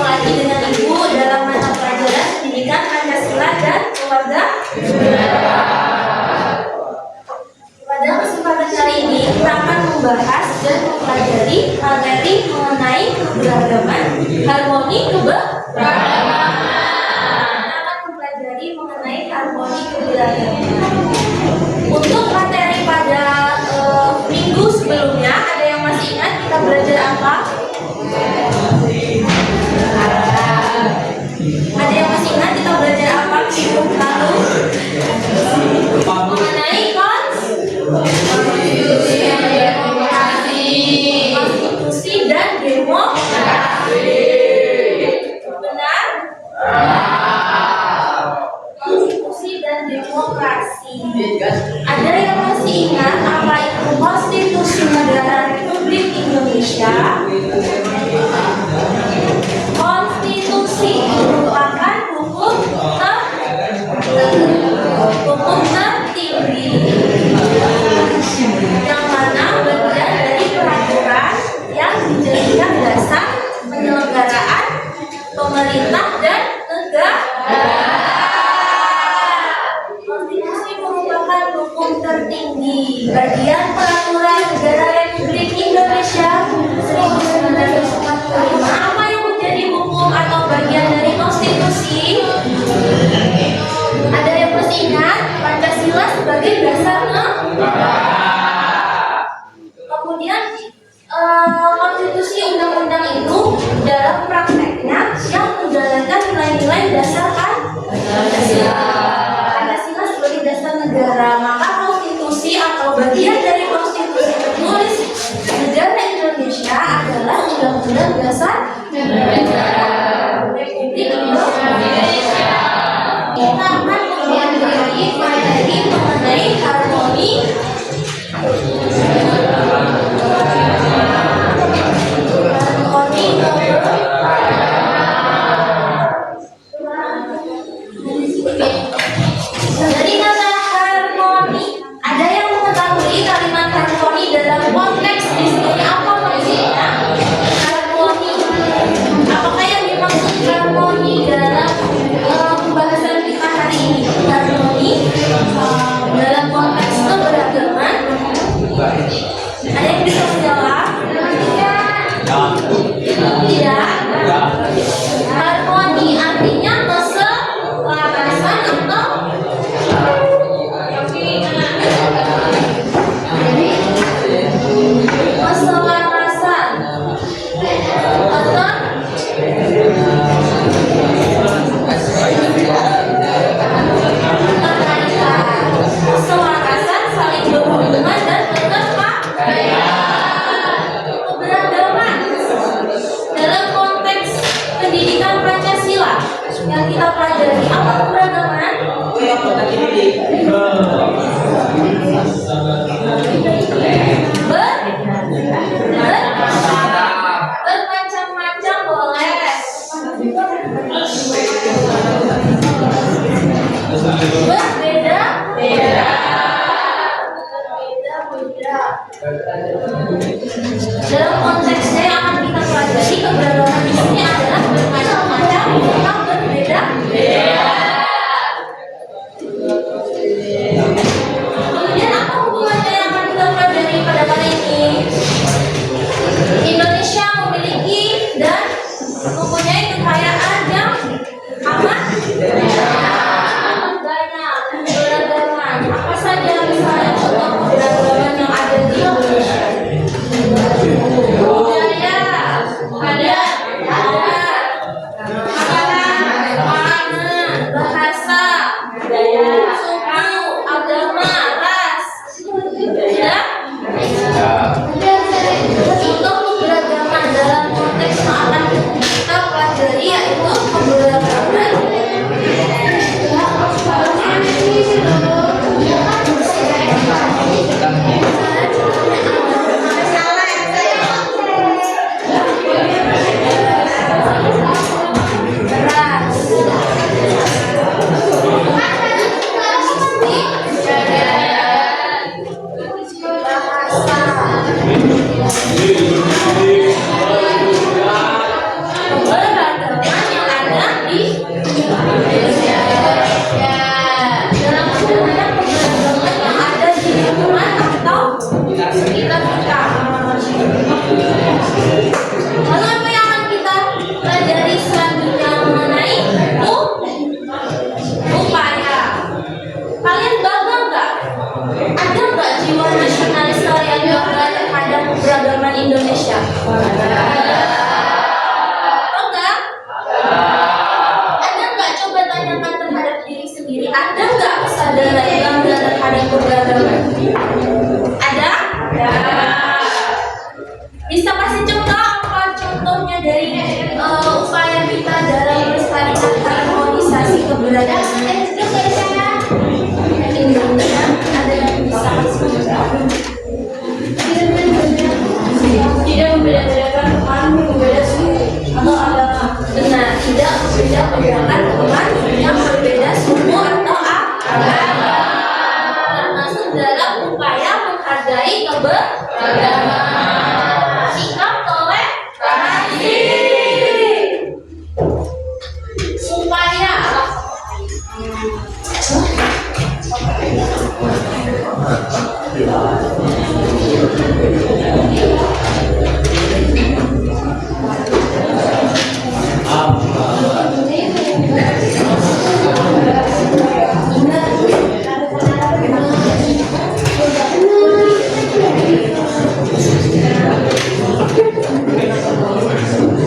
bertemu lagi dengan Ibu dalam mata pelajaran Pendidikan Pancasila dan Keluarga. Pada kesempatan kali ini kita akan membahas dan mempelajari materi mengenai keberagaman, harmoni keberagaman. Kita akan mempelajari mengenai harmoni keberagaman. Untuk materi pada minggu sebelumnya, ada yang masih ingat kita belajar apa? Ada yang masih ingat kita belajar apa minggu lalu? Mengenai konstitusi dan demokrasi. Benar? Konstitusi dan demokrasi. Ada yang masih ingat apa itu Konstitusi Negara Republik Indonesia? Konstitusi merupakan hukum tertinggi yang mana bagian dari peraturan yang dijadikan dasar penyelenggaraan pemerintah dan negara. Konstitusi merupakan hukum tertinggi bagian peraturan negara Republik Indonesia 1945. Apa yang menjadi hukum atau bagian dari konstitusi? Ada yang masih ingat Pancasila sebagai dasar negara. Kemudian konstitusi undang-undang itu dalam prakteknya yang menjalankan nilai-nilai dasar Pancasila. Pancasila sebagai dasar negara, maka konstitusi atau bagian dari konstitusi tertulis negara Indonesia adalah undang-undang dasar negara Republik Indonesia. Kita akan mempelajari materi mengenai harmoni dari kata harmoni. Ada yang mengetahui kalimat harmoni dalam konteks di sini apa maksudnya? Harmoni. Apakah yang dimaksud harmoni dalam pembahasan kita hari ini? Harmoni dalam konteks keberagaman. Ada yang bisa menjawab? Tidak. Harmoni artinya keselarasan atau keselarasan atau keselarasan, saling berhubungan dan keberagaman. Dalam konteks pendidikan Pancasila yang kita pelajari, apa keberagaman? Bermacam-macam boleh. Berbeda-beda. Dalam konteksnya yang akan kita pelajari, keberagaman di sini adalah bermacam-macam atau berbeda-beda. Kemudian apa hubungannya yang akan kita pelajari pada kali ini? Indonesia memiliki dan mempunyai kekayaan yang amat banyak keberagaman. Apa saja misalnya contoh keberagaman yang ada di Indonesia? Budaya, adat, makanan, bahasa, suku, agama. Lalu apa yang akan kita pelajari selanjutnya mengenai upaya? Kalian bangga nggak? Ada nggak jiwa nasionalis kalian bangga terhadap keberagaman Indonesia? Bangga? Ada nggak, coba tanyakan terhadap diri sendiri, ada nggak kesadaran bangga terhadap keberagaman? Ada? Bisa kasih contoh apa contohnya dari upaya kita dalam melestarikan harmonisasi keberagaman? Ada yang bisa kasih contoh? Tidak membeda-bedakan teman berbeda suku atau agama. Benar, tidak membeda-bedakan teman yang berbeda suku atau agama. Termasuk dalam upaya menghargai keberagaman. Sikap toleransi. Upaya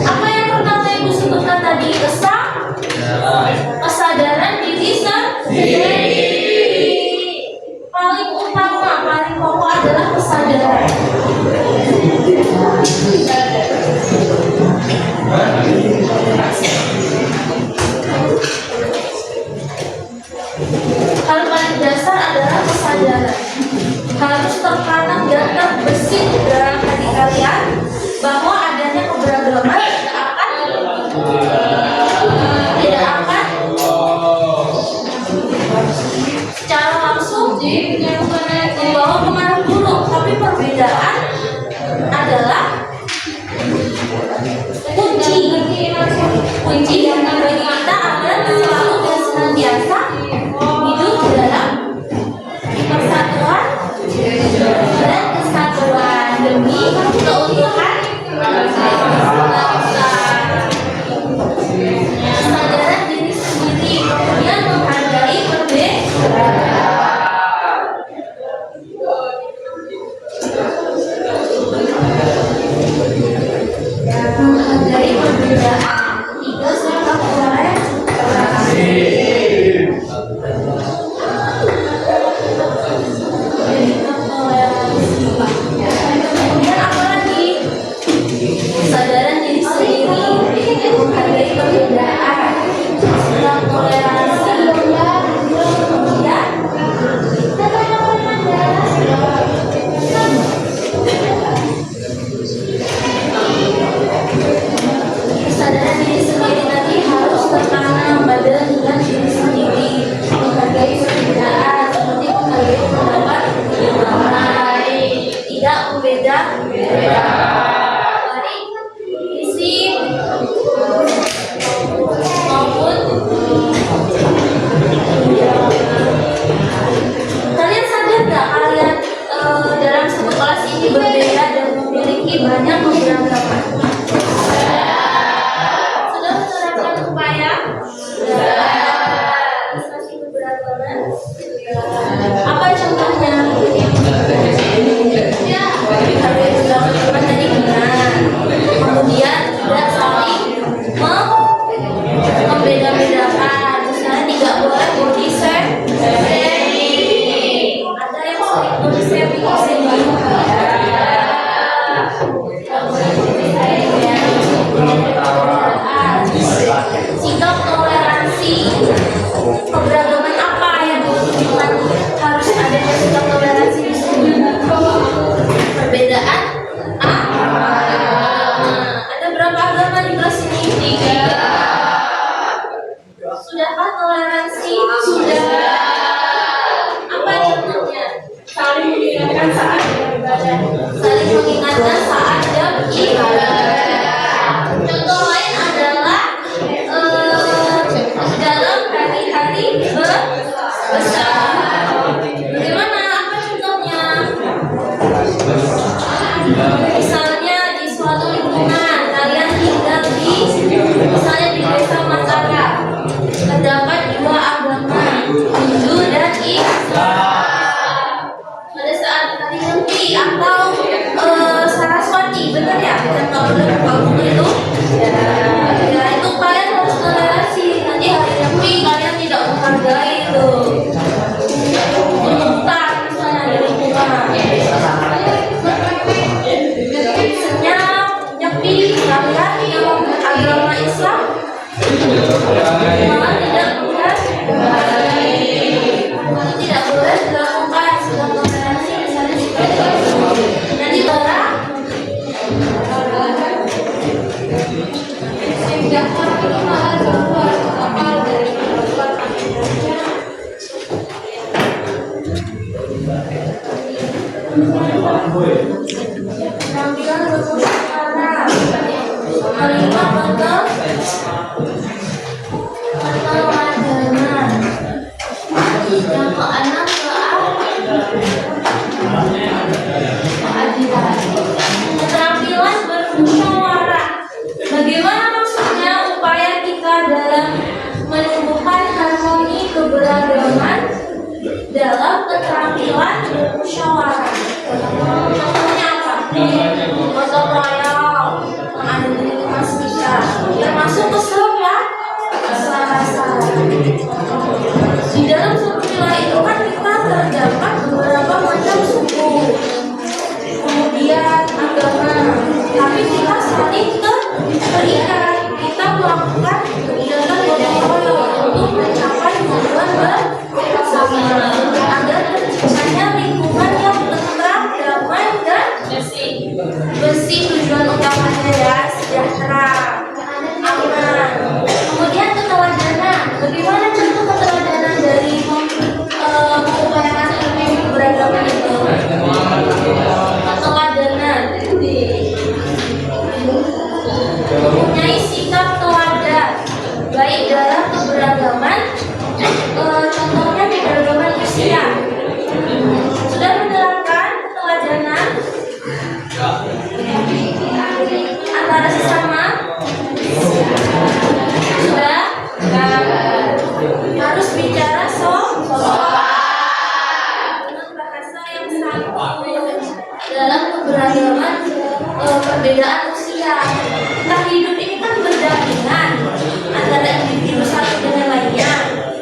apa yang pertama Ibu sebutkan tadi? Kesadaran diri sendiri. Paling utama, paling pokok adalah kesadaran. Hal paling dasar adalah kesadaran. Harus tertanam dan terbesit dalam hati kalian bahwa adanya keberagaman tidak akan secara langsung membawa pengaruh buruk, tapi perbedaan adalah kunci yang bagi kita agar selalu dan senantiasa hidup dalam persatuan dan kesatuan demi keutuhan bangsa. Kesadaran diri sendiri, kemudian menghargai perbedaan. Menghargai perbedaan. 3. Sikap toleransi. udah buka buku itu? Ya itu kalian harus toleransi. Nanti hari Nyepi kalian tidak menghargai itu. Tuntutan misalnya dari lingkungan. Senyap, Nyepi kalian yang agama Islam malah tidak menghargai. Tidak boleh dilakukan sedang toleransi misalnya seperti itu. Nanti barang penampilan berbusana menerima bentuk perteladangan yang keenam keadilan. Keterampilan bermusyawarah. Bagaimana maksudnya upaya kita dalam menumbuhkan harmoni keberagaman dalam keterampilan bermusyawarah? Contohnya apa? Gotong royong, ada di Mas Tika, termasuk keselarasan. Di dalam suku wilayah itu kan kita terdapat beberapa macam suku, kemudian agama, tapi kita saling terikat. Kita melakukan kegiatan gotong royong untuk mencapai tujuan bersama agar terciptanya lingkungan yang tentram, damai dan bersih. Tujuan utamanya ya sejahtera, aman. Kemudian keteladanan. Bagaimana contoh keteladanan dari mengupayakan ilmu keberagaman itu? Keteladanan mempunyai sikap teladan baik dalam keberagaman, contohnya keberagaman usia. Sudah menerapkan keteladanan antara sesama? Sudah? Harus bicara dengan bahasa yang santun dalam keberagaman perbedaan usia. Kita hidup ini kan berdampingan antara individu satu dengan lainnya.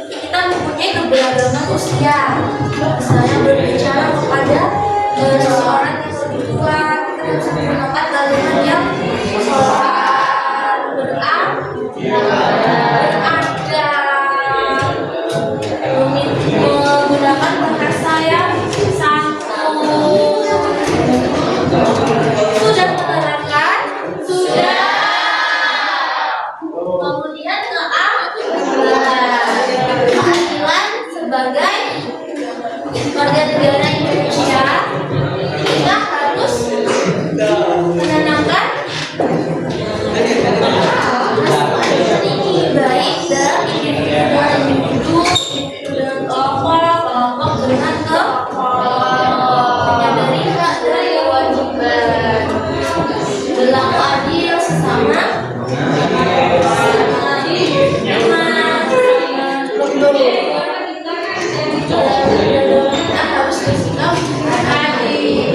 Kita mempunyai keberagaman usia. Misalnya berbicara kepada seseorang yang lebih tua, kita harus menggunakan kalimat yang sopan, beradab, menggunakan bahasa yang santun. Sudah menerapkan? Sudah. Kemudian keadilan sebagai warga negara Indonesia, kita harus menanamkan ini baik dalam individu dengan kelompok dengan menyadari hak dan kewajiban, berlaku adil sesama, kita harus bersikap adil.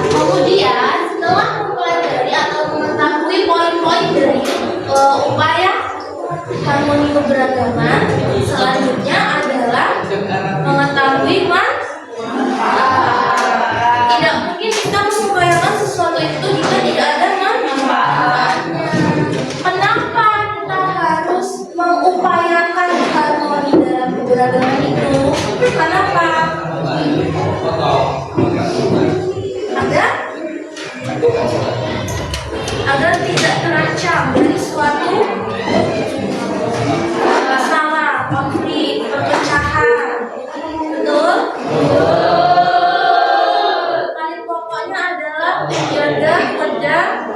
Kemudian setelah mempelajari atau mengetahui poin-poin dari upaya harmoni keberagaman, selanjutnya adalah mengetahui manfaat. Tidak mungkin kita mengupayakan sesuatu itu jika tidak ada manfaatnya. Kenapa kita harus mengupayakan harmoni dalam keberagaman itu? Kenapa? Agar tidak terancam dari suatu masalah, konflik, perpecahan. Betul? Paling pokoknya adalah menjaga perdamaian.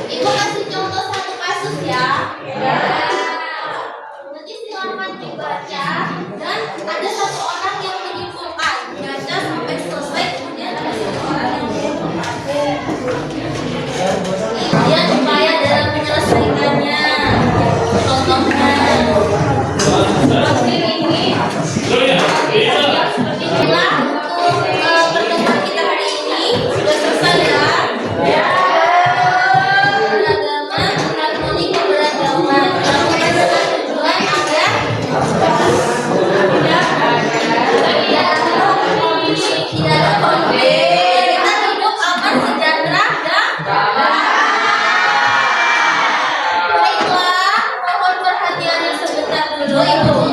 Ibu kasih contoh satu kasus ya. Nanti silakan dibaca, dan ada satu orang yang menyimpulkan, baca sampai selesai, kemudian ada satu orang yang menyimpulkan. Kemudian upaya dalam menyelesaikannya, contohnya dulu Ibu.